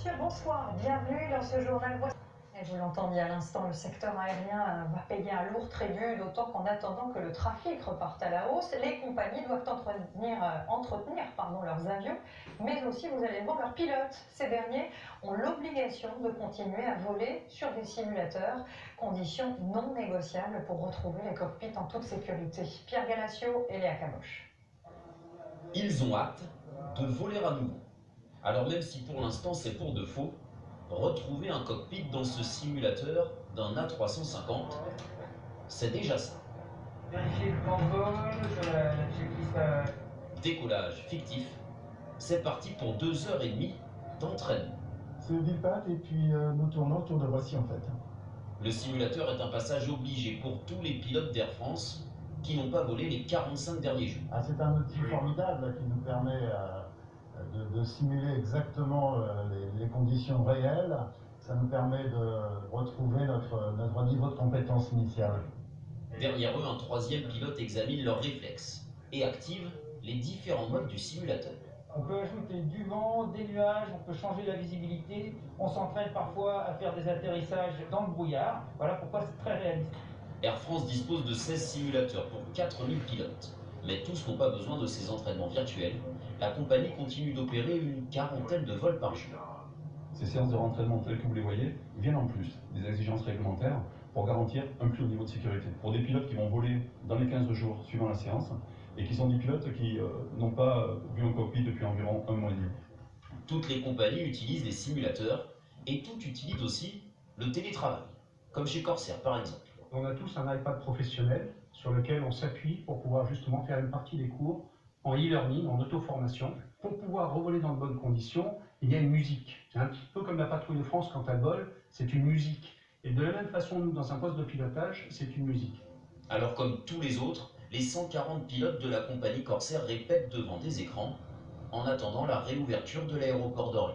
Monsieur, bonsoir, bienvenue dans ce journal. Et vous l'entendiez à l'instant, le secteur aérien va payer un lourd tribut, d'autant qu'en attendant que le trafic reparte à la hausse, les compagnies doivent entretenir leurs avions, mais aussi, vous allez le voir, leurs pilotes. Ces derniers ont l'obligation de continuer à voler sur des simulateurs, condition non négociable pour retrouver les cockpits en toute sécurité. Pierre Galacio et Léa Camoche. Ils ont hâte de voler à nouveau. Alors même si pour l'instant c'est pour de faux, retrouver un cockpit dans ce simulateur d'un A350, c'est déjà ça. Vérifier le plan de vol, sur la checklist. Décollage fictif, c'est parti pour 2h30 d'entraînement. C'est le bipad et puis nous tournons autour de Roissy en fait. Le simulateur est un passage obligé pour tous les pilotes d'Air France qui n'ont pas volé les 45 derniers jours. C'est un outil formidable qui nous permet de simuler exactement les conditions réelles. Ça nous permet de retrouver notre niveau de compétence initiale. Derrière eux, un troisième pilote examine leurs réflexes et active les différents modes du simulateur. On peut ajouter du vent, des nuages, on peut changer la visibilité. On s'entraîne parfois à faire des atterrissages dans le brouillard. Voilà pourquoi c'est très réaliste. Air France dispose de 16 simulateurs pour 4000 pilotes. Mais tous n'ont pas besoin de ces entraînements virtuels. La compagnie continue d'opérer une quarantaine de vols par jour. Ces séances de rentraînement telles que vous les voyez viennent en plus des exigences réglementaires pour garantir un plus haut niveau de sécurité. Pour des pilotes qui vont voler dans les 15 jours suivant la séance et qui sont des pilotes qui n'ont pas vu un cockpit depuis environ un mois et demi. Toutes les compagnies utilisent des simulateurs et toutes utilisent aussi le télétravail, comme chez Corsair par exemple. On a tous un iPad professionnel sur lequel on s'appuie pour pouvoir justement faire une partie des cours en e-learning, en auto-formation. Pour pouvoir revoler dans de bonnes conditions, il y a une musique. C'est un petit peu comme la patrouille de France quand elle vole, c'est une musique. Et de la même façon, nous, dans un poste de pilotage, c'est une musique. Alors comme tous les autres, les 140 pilotes de la compagnie Corsair répètent devant des écrans en attendant la réouverture de l'aéroport d'Orly.